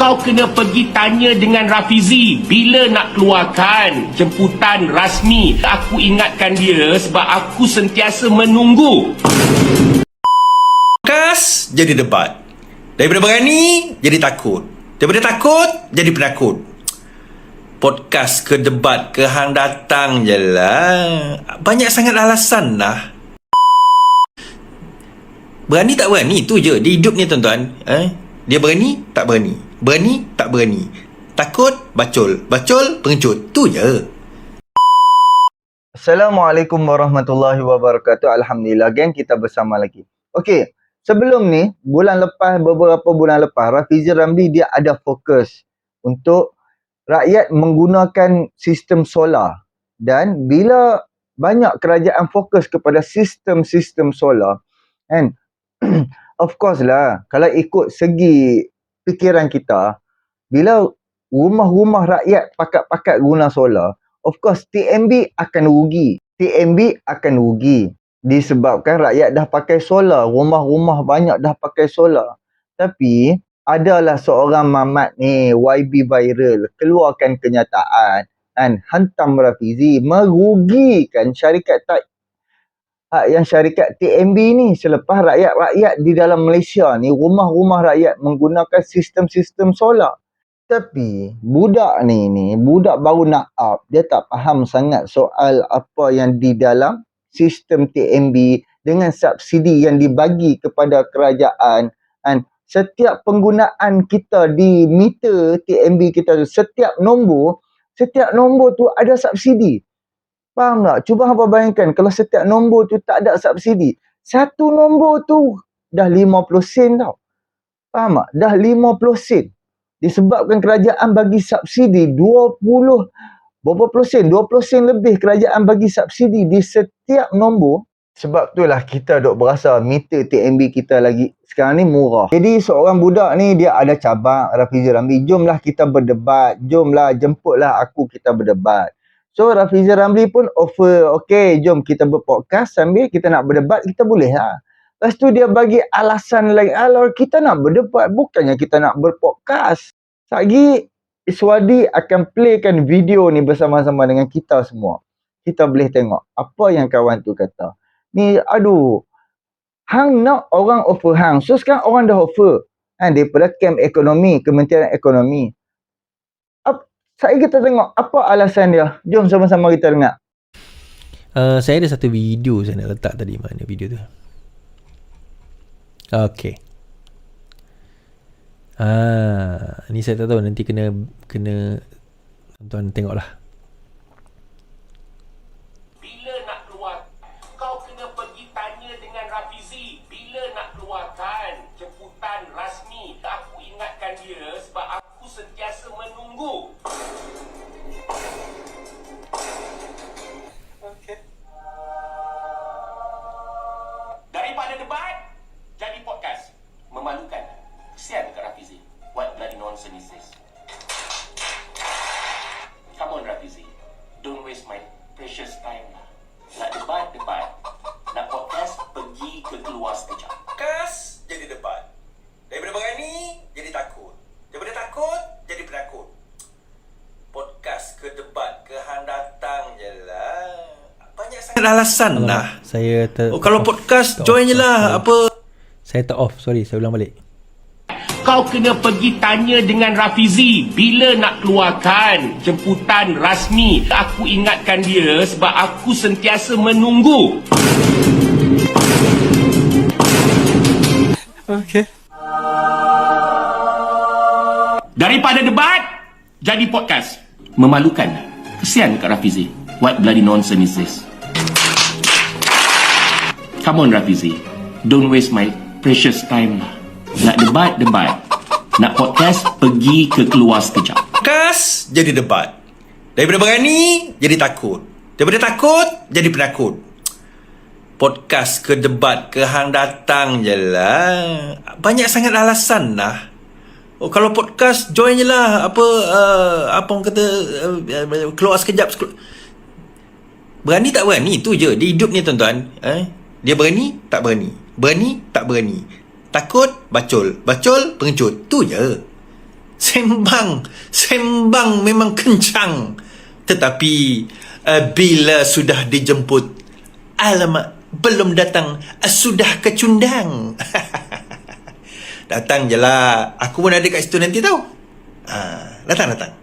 Kau kena pergi tanya dengan Rafizi bila nak keluarkan jemputan rasmi. Aku ingatkan dia sebab aku sentiasa menunggu. Podcast jadi debat. Daripada berani jadi takut. Daripada takut jadi penakut. Podcast ke debat ke hang datang je lah. Banyak sangat alasan lah. Berani tak berani tu je di hidup ni tuan-tuan. Dia berani tak berani. Berani tak berani. Takut bacol. Bacol pengecut. Tu je. Assalamualaikum warahmatullahi wabarakatuh. Alhamdulillah geng, kita bersama lagi. Okey, sebelum ni beberapa bulan lepas Rafizi Ramli dia ada fokus untuk rakyat menggunakan sistem solar. Dan bila banyak kerajaan fokus kepada sistem solar, kan, of course lah, kalau ikut segi fikiran kita, bila rumah-rumah rakyat pakat-pakat guna solar, of course TMB akan rugi. TMB akan rugi disebabkan rakyat dah pakai solar, rumah-rumah banyak dah pakai solar. Tapi adalah seorang mamat ni, YB Viral, keluarkan kenyataan dan hantam Rafizi merugikan syarikat TMB ni selepas rakyat-rakyat di dalam Malaysia ni, rumah-rumah rakyat menggunakan sistem solar. Tapi budak baru nak up, dia tak faham sangat soal apa yang di dalam sistem TMB dengan subsidi yang dibagi kepada kerajaan. Dan setiap penggunaan kita di meter TMB kita tu, setiap nombor tu ada subsidi. Faham tak? Cuba hampa bayangkan kalau setiap nombor tu tak ada subsidi. Satu nombor tu dah 50 sen tau. Faham tak? Dah 50 sen. Disebabkan kerajaan bagi subsidi 20 sen lebih kerajaan bagi subsidi di setiap nombor. Sebab itulah kita duk berasa meter TMB kita lagi sekarang ni murah. Jadi seorang budak ni dia ada cabang Rafizi Ramli. Jomlah kita berdebat. Jomlah, jemputlah aku, kita berdebat. So Rafizi Ramli pun offer, okey jom kita berpodcast sambil kita nak berdebat, kita boleh lah. Lepas tu dia bagi alasan lain, alah kita nak berdebat, bukannya kita nak berpodcast. Lagi Iswadi akan playkan video ni bersama-sama dengan kita semua. Kita boleh tengok apa yang kawan tu kata. Ni aduh, hang nak orang offer hang. So sekarang orang dah offer daripada Kem Ekonomi, Kementerian Ekonomi. Saya kita tengok apa alasan dia. Jom sama-sama kita dengar. Saya ada satu video saya nak letak tadi. Mana video tu? Okey. Ni saya tak tahu, nanti kena tuan-tuan tengoklah. Bila nak keluar, kau kena pergi tanya dengan Rafizi bila nak keluarkan jemputan rasmi. Aku ingatkan dia sebab aku sentiasa menunggu. Daripada debat jadi podcast. Memalukan. Kesian dekat Rafizi. What bloody nonsense is this? Come on Rafizi, don't waste my precious time lah. Nak debat. Nak podcast, pergi ke keluar sekejap. Podcast jadi debat. Daripada berani jadi takut. Daripada takut jadi penakut. Podcast ke debat ke hang datang je lah. Banyak sangat alasan lah. Saya kalau podcast join je lah. Saya tak off. Sorry, saya ulang balik. Kau kena pergi tanya dengan Rafizi bila nak keluarkan jemputan rasmi. Aku ingatkan dia sebab aku sentiasa menunggu. Okey. Daripada debat jadi podcast. Memalukan. Kesian dekat Rafizi. What bloody nonsense is this? Come on Rafizi, don't waste my precious time lah. Nak debat. Nak podcast, pergi ke keluar sekejap. Podcast jadi debat. Daripada berani jadi takut. Daripada takut jadi penakut. Podcast ke debat ke hang datang je lah. Banyak sangat alasan lah. Kalau podcast join je lah. Apa orang kata, keluar sekejap. Berani tak berani, tu je di hidup ni tuan-tuan. Dia berani tak berani. Berani tak berani. Takut bacol. Bacol pengecut. Tu je. Sembang memang kencang. Tetapi bila sudah dijemput, alamak, belum datang, sudah kecundang. Datang je lah. Aku pun ada kat situ nanti tau. Datang.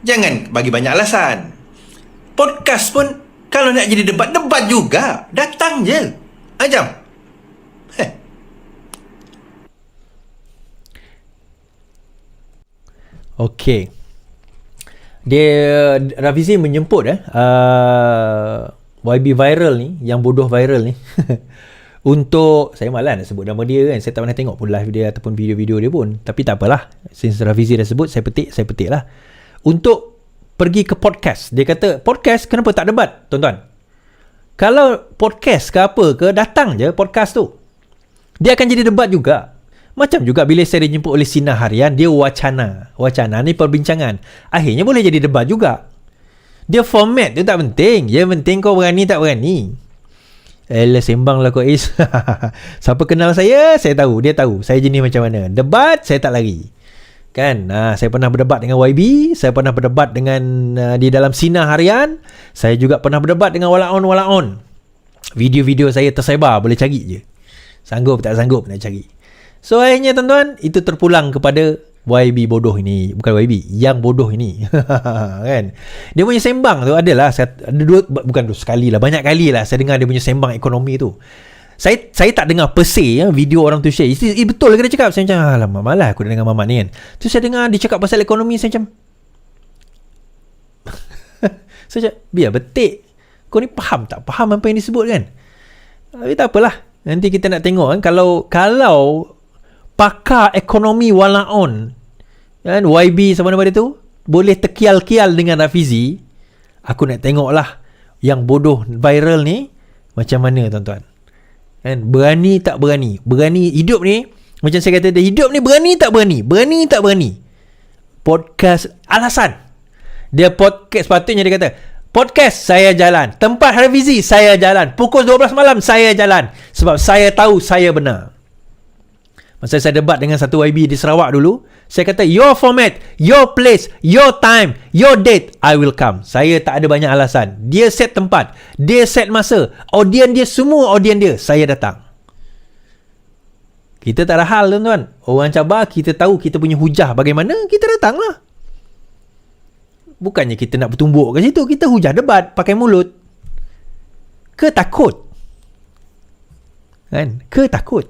Jangan bagi banyak alasan. Podcast pun kalau nak jadi debat juga. Datang je. Jam. Okey. Rafizi menjemput YB viral ni, yang bodoh viral ni. Untuk, saya malas nak sebut nama dia kan, saya tak pernah tengok pun live dia ataupun video-video dia pun, tapi tak apalah, since Rafizi dah sebut, saya petik lah. Untuk pergi ke podcast, dia kata podcast kenapa tak debat, tuan-tuan? Kalau podcast ke apa ke, datang je podcast tu, dia akan jadi debat juga. Macam juga bila saya dijemput oleh Sinar Harian, dia wacana ni perbincangan, akhirnya boleh jadi debat juga. Dia format tu tak penting, yang penting kau berani tak berani. Sembang lah kau Is. Siapa kenal saya tahu, dia tahu saya jenis macam mana. Debat, saya tak lari. Kan? Saya pernah berdebat dengan YB, saya pernah berdebat dengan di dalam Sinar Harian, saya juga pernah berdebat dengan walaon. Video-video saya tersebar, boleh cari je. Sanggup tak sanggup nak cari. So akhirnya tuan-tuan, itu terpulang kepada YB bodoh ini. Bukan YB, yang bodoh ini. Kan? Dia punya sembang tu adalah, bukan sekali lah, banyak kali lah saya dengar dia punya sembang ekonomi tu. Saya tak dengar per se video orang tu share. Betul ke dia cakap? Saya macam, alamak, malah aku dah dengar mamat ni kan. Tu saya dengar dia cakap pasal ekonomi, saya macam saya cakap, biar betik. Kau ni faham tak? Faham apa yang disebut kan? Tapi tak apalah. Nanti kita nak tengok kan, kalau pakar ekonomi walaon kan, YB sama nama dia tu boleh terkial-kial dengan Rafizi, aku nak tengok lah yang bodoh viral ni macam mana tuan-tuan kan. Berani tak berani hidup ni, macam saya kata, hidup ni berani tak berani. Podcast alasan dia, podcast sepatutnya dia kata podcast saya jalan, tempat Rafizi saya jalan, pukul 12 malam saya jalan, sebab saya tahu saya benar. Masa saya debat dengan satu YB di Sarawak dulu, saya kata, your format, your place, your time, your date, I will come. Saya tak ada banyak alasan. Dia set tempat, dia set masa, audien dia, semua audien dia, saya datang. Kita tak ada hal tuan-tuan. Orang cabar, kita tahu kita punya hujah bagaimana, kita datang lah. Bukannya kita nak bertumbuk kat situ, kita hujah debat pakai mulut. Ke takut? Kan? Ke takut?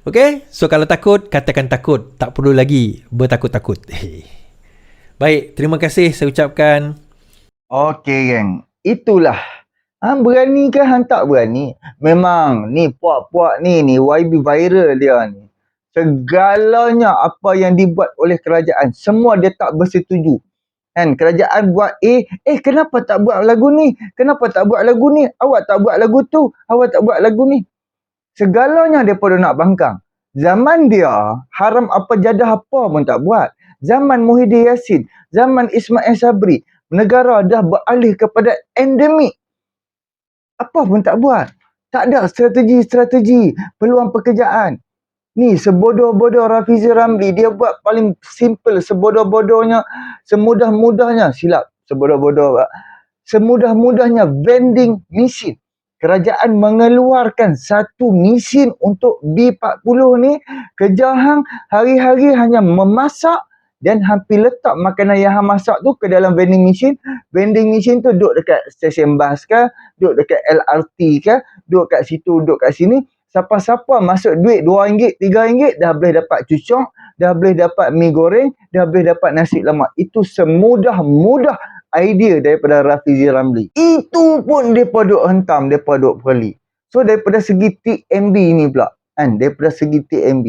Okay, so kalau takut, katakan takut, tak perlu lagi bertakut-takut. Baik, terima kasih saya ucapkan. Okey geng, itulah. Berani ke hang tak berani? Memang ni puak-puak ni YB viral dia ni, segalanya apa yang dibuat oleh kerajaan, semua dia tak bersetuju. Kan, kerajaan buat kenapa tak buat lagu ni? Kenapa tak buat lagu ni? Awak tak buat lagu tu, awak tak buat lagu ni. Segalanya daripada nak bangkang. Zaman dia, haram apa jadah apa pun tak buat. Zaman Muhyiddin Yassin, zaman Ismail Sabri, negara dah beralih kepada endemik. Apa pun tak buat. Tak ada strategi, peluang pekerjaan. Ni sebodoh-bodoh Rafizi Ramli, dia buat paling simple, sebodoh-bodohnya, semudah-mudahnya, silap, semudah-mudahnya vending machine. Kerajaan mengeluarkan satu mesin untuk B40 ni, kerja hang hari-hari hanya memasak dan hampir letak makanan yang hang masak tu ke dalam vending machine. Vending machine tu duduk dekat stesen bas ke, duduk dekat LRT ke, duduk kat situ, duduk kat sini. Siapa-siapa masuk duit RM2, RM3, dah boleh dapat cucuk, dah boleh dapat mi goreng, dah boleh dapat nasi lemak. Itu semudah-mudah idea daripada Rafizi Ramli. Itu pun mereka duk hentam, mereka duk perli. So daripada segi TMB ni pula, kan, daripada segi TMB,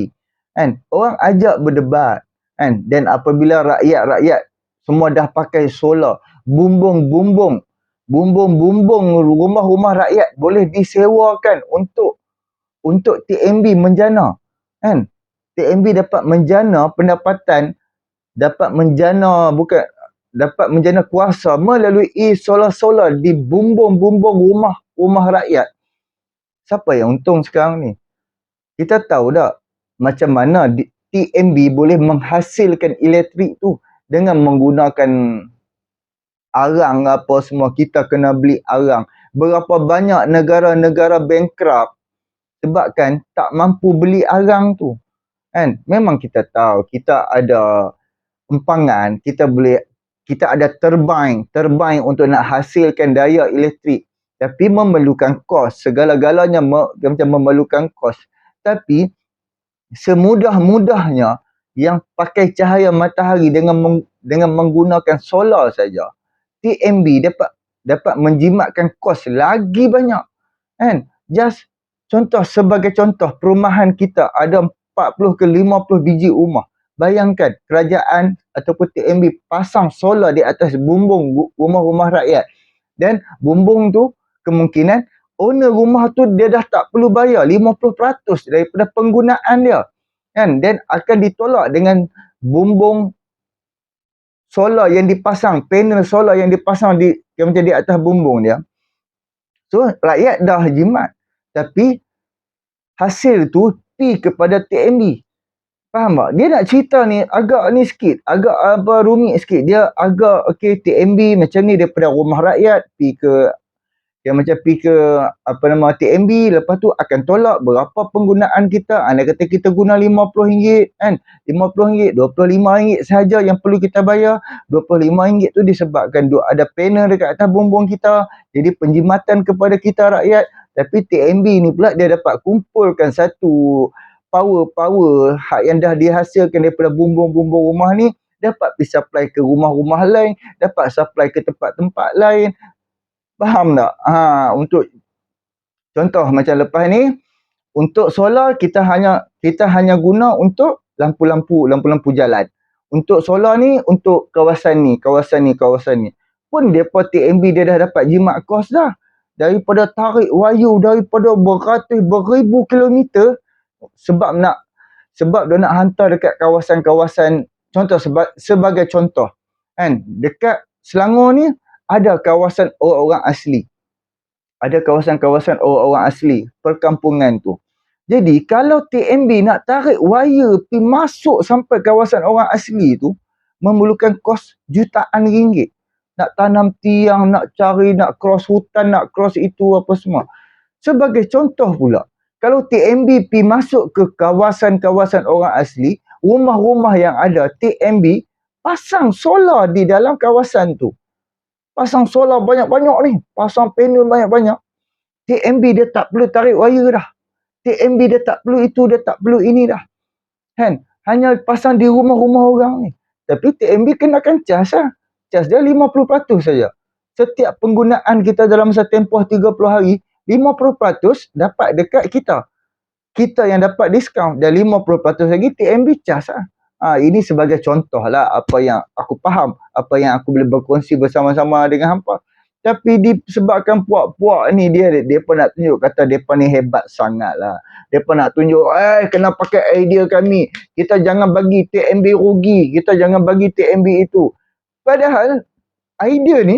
kan, orang ajak berdebat, kan, dan apabila rakyat semua dah pakai solar, bumbung rumah rakyat boleh disewakan untuk TMB menjana, kan. TMB dapat menjana pendapatan, dapat menjana kuasa melalui solar di bumbung rumah rakyat. Siapa yang untung sekarang ni? Kita tahu tak macam mana TMB boleh menghasilkan elektrik tu dengan menggunakan arang apa semua. Kita kena beli arang. Berapa banyak negara-negara bankrupt sebabkan tak mampu beli arang tu. Kan? Memang kita tahu kita ada empangan, kita ada turbine untuk nak hasilkan daya elektrik, tapi memerlukan kos, segala-galanya macam memerlukan kos. Tapi semudah-mudahnya yang pakai cahaya matahari dengan menggunakan solar saja, TMB dapat menjimatkan kos lagi banyak, kan? Just sebagai contoh, perumahan kita ada 40 ke 50 biji rumah. Bayangkan kerajaan ataupun TMB pasang solar di atas bumbung rumah-rumah rakyat, dan bumbung tu kemungkinan owner rumah tu dia dah tak perlu bayar 50% daripada penggunaan dia, kan? Dan akan ditolak dengan bumbung solar yang dipasang, panel solar yang dipasang macam di atas bumbung dia. So rakyat dah jimat, tapi hasil tu pi kepada TMB. Faham tak? Dia nak cerita ni agak ni sikit, agak rumit sikit. Dia agak TMB macam ni daripada rumah rakyat pi ke TMB, lepas tu akan tolak berapa penggunaan kita. Anda kata kita guna RM50 kan, RM50, RM25 sahaja yang perlu kita bayar. RM25 tu disebabkan ada panel dekat atas bumbung kita, jadi penjimatan kepada kita rakyat. Tapi TMB ni pula dia dapat kumpulkan satu power hak yang dah dihasilkan daripada bumbung-bumbung rumah ni, dapat pergi supply ke rumah-rumah lain, dapat supply ke tempat-tempat lain. Faham tak? Untuk contoh macam lepas ni, untuk solar kita hanya guna untuk lampu-lampu jalan. Untuk solar ni untuk kawasan ni. Pun depa TMB dia dah dapat jimat kos dah. Daripada tarik wayar daripada beribu kilometer sebab dia nak hantar dekat kawasan-kawasan, contoh sebagai contoh kan, dekat Selangor ni ada kawasan orang-orang asli. Ada kawasan-kawasan orang-orang asli, perkampungan tu. Jadi kalau TMB nak tarik wire pergi masuk sampai kawasan orang asli tu, memerlukan kos jutaan ringgit. Nak tanam tiang, nak cari, nak cross hutan, nak cross itu apa semua. Sebagai contoh pula, kalau TMB pergi masuk ke kawasan-kawasan orang asli, rumah-rumah yang ada, TMB pasang solar di dalam kawasan tu. Pasang solar banyak-banyak ni, pasang panel banyak-banyak. TMB dia tak perlu tarik wire dah. TMB dia tak perlu itu, dia tak perlu ini dah. Kan? Hanya pasang di rumah-rumah orang ni. Tapi TMB kenakan cas lah. Cas dia 50% saja. Setiap penggunaan kita dalam masa tempoh 30 hari, 50% dapat dekat kita. Kita yang dapat diskaun, dan 50% lagi TMB cas lah. Ini sebagai contoh lah apa yang aku faham, apa yang aku boleh berkongsi bersama-sama dengan hampa. Tapi disebabkan puak-puak ni dia pun nak tunjuk kata depa ni hebat sangat lah. Depa nak tunjuk kena pakai idea kami. Kita jangan bagi TMB rugi, kita jangan bagi TMB itu. Padahal idea ni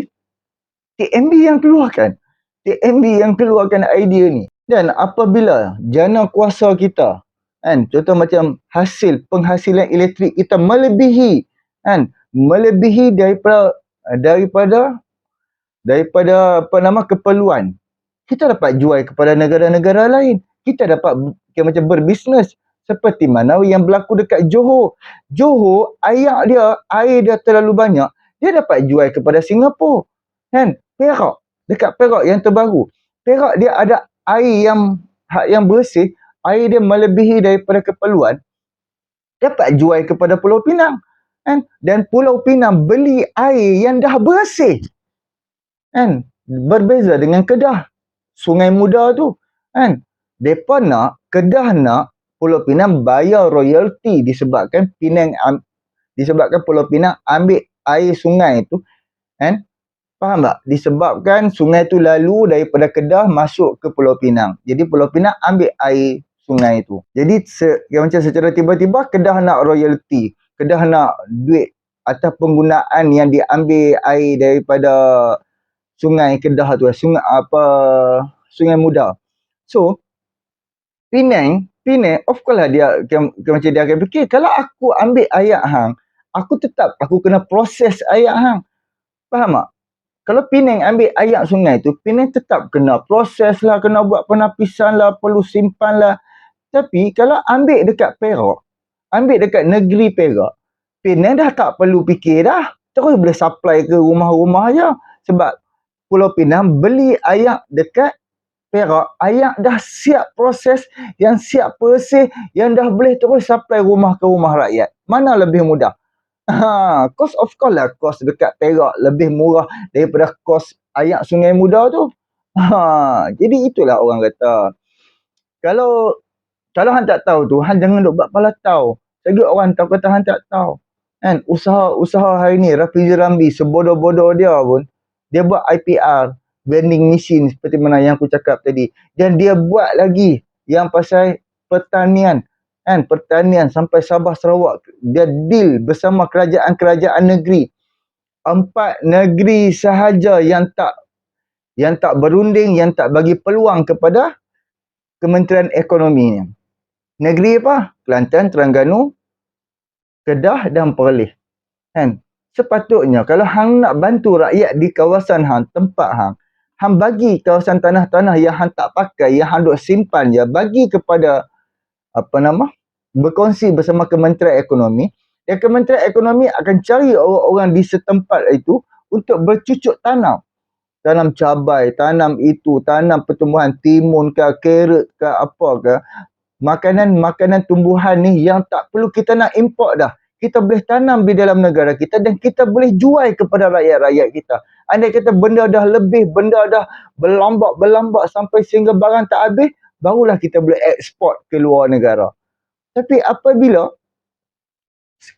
TMB yang keluarkan. TMB yang keluarkan idea ni. Dan apabila jana kuasa kita, kan, contoh macam penghasilan elektrik kita melebihi daripada keperluan, kita dapat jual kepada negara-negara lain. Kita dapat macam berbisnes seperti mana yang berlaku dekat Johor. Johor air dia terlalu banyak, dia dapat jual kepada Singapura, kan? Perak, dekat Perak yang terbaru, Perak dia ada air yang bersih, air dia melebihi daripada keperluan, dapat jual kepada Pulau Pinang, kan? Dan Pulau Pinang beli air yang dah bersih, kan? Berbeza dengan Kedah, Sungai Muda tu, kan? Kedah nak Pulau Pinang bayar royalty disebabkan Pulau Pinang ambil air sungai tu, kan? Faham tak? Disebabkan sungai tu lalu daripada Kedah masuk ke Pulau Pinang. Jadi Pulau Pinang ambil air sungai tu. Jadi macam secara tiba-tiba Kedah nak royalty, Kedah nak duit atas penggunaan yang diambil air daripada sungai Kedah tu, Sungai Muda. So Penang Penang, of course lah dia macam dia akan fikir, kalau aku ambil ayat hang, aku kena proses ayat hang. Faham tak? Kalau Penang ambil ayat sungai tu, Penang tetap kena proses lah, kena buat penapisan lah, perlu simpan lah. Tapi kalau ambil dekat Perak, ambil dekat negeri Perak, Penang dah tak perlu fikir dah. Terus boleh supply ke rumah-rumah je. Sebab Pulau Pinang beli ayak dekat Perak, ayak dah siap proses, yang siap bersih, yang dah boleh terus supply rumah ke rumah rakyat. Mana lebih mudah? Cost of course lah, cost dekat Perak lebih murah daripada cost ayak Sungai Muda tu. Jadi itulah orang kata. Kalau hang tak tahu tu, hang jangan duk buat kepala tahu. Lagi orang tahu kata hang tak tahu. Kan usaha hari ni Rafizi Ramli sebodoh-bodoh dia pun dia buat IPR, vending machine seperti mana yang aku cakap tadi. Dan dia buat lagi yang pasal pertanian. Kan, pertanian sampai Sabah Sarawak. Dia deal bersama kerajaan-kerajaan negeri. 4 negeri sahaja yang tak berunding, yang tak bagi peluang kepada Kementerian Ekonomi ni. Negeri apa? Kelantan, Terengganu, Kedah dan Perlis. Kan? Sepatutnya kalau hang nak bantu rakyat di kawasan hang, tempat hang bagi kawasan tanah-tanah yang hang tak pakai, yang hang duk simpan je, bagi kepada berkongsi bersama Kementerian Ekonomi. Dan Kementerian Ekonomi akan cari orang-orang di setempat itu untuk bercucuk tanam. Tanam cabai, tanam itu, tanam pertumbuhan timun ke, carrot ke, apa ke. Makanan tumbuhan ni yang tak perlu kita nak import dah. Kita boleh tanam di dalam negara kita dan kita boleh jual kepada rakyat-rakyat kita. Andai kata benda dah lebih, benda dah berlambak sampai sehingga barang tak habis, barulah kita boleh ekspor ke luar negara. Tapi apabila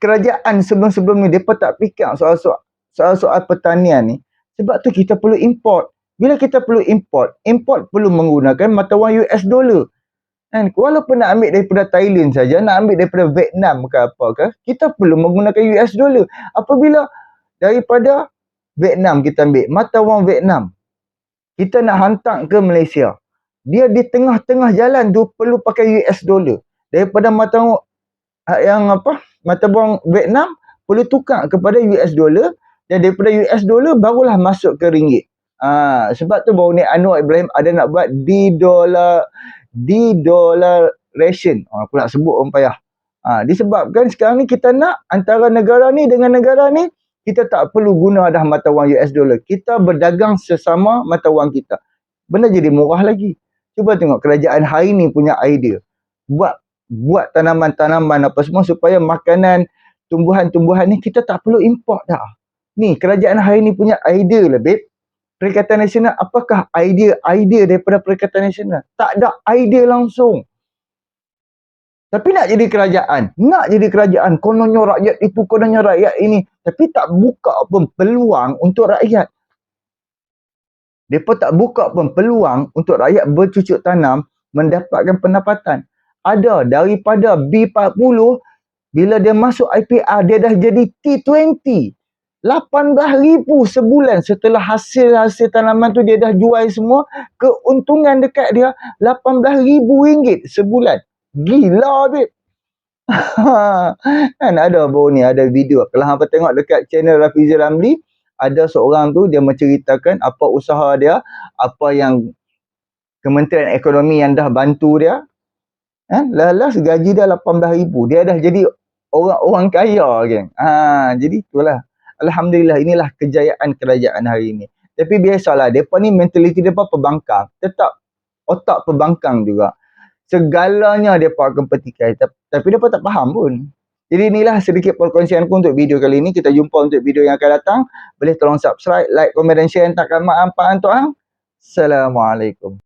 kerajaan sebelum-sebelum ni mereka tak fikir soal pertanian ni, sebab tu kita perlu import. Bila kita perlu import perlu menggunakan mata wang US dollar. Kan, walaupun nak ambil daripada Thailand saja, nak ambil daripada Vietnam ke apa ke, kita perlu menggunakan US dollar. Apabila daripada Vietnam kita ambil mata wang Vietnam, kita nak hantar ke Malaysia, dia di tengah-tengah jalan tu perlu pakai US dollar. Daripada mata wang Vietnam perlu tukar kepada US dollar, dan daripada US dollar barulah masuk ke ringgit. Sebab tu baru ni Anwar Ibrahim ada nak buat de-dollaration. Aku nak sebut orang payah. Disebabkan sekarang ni kita nak antara negara ni dengan negara ni, kita tak perlu guna dah mata wang US dollar. Kita berdagang sesama mata wang kita. Benda jadi murah lagi. Cuba tengok kerajaan hari ni punya idea. Buat tanaman-tanaman apa semua supaya makanan, tumbuhan-tumbuhan ni kita tak perlu import dah. Ni kerajaan hari ni punya idea lah, babe. Perikatan Nasional, apakah idea daripada Perikatan Nasional? Tak ada idea langsung. Tapi nak jadi kerajaan, kononnya rakyat itu, kononnya rakyat ini, tapi tak buka pun peluang untuk rakyat. Mereka tak buka pun peluang untuk rakyat bercucuk tanam, mendapatkan pendapatan. Ada daripada B40, bila dia masuk IPR, dia dah jadi T20. 18,000 sebulan setelah hasil tanaman tu dia dah jual semua, keuntungan dekat dia RM18,000 sebulan. Gila, babe. Kan ada baru ni ada video. Kalau hangpa tengok dekat channel Rafizi Ramli, ada seorang tu dia menceritakan apa usaha dia, apa yang Kementerian Ekonomi yang dah bantu dia. Last gaji dia 18,000. Dia dah jadi orang kaya, geng. Jadi itulah. Alhamdulillah, inilah kejayaan kerajaan hari ini. Tapi biasalah, mereka ni mentaliti mereka pembangkang. Tetap otak pembangkang juga. Segalanya mereka akan petikai. Tapi mereka tak faham pun. Jadi inilah sedikit perkongsianku untuk video kali ini. Kita jumpa untuk video yang akan datang. Boleh tolong subscribe, like, komen dan share. Takkan manfaat untuk hang. Assalamualaikum.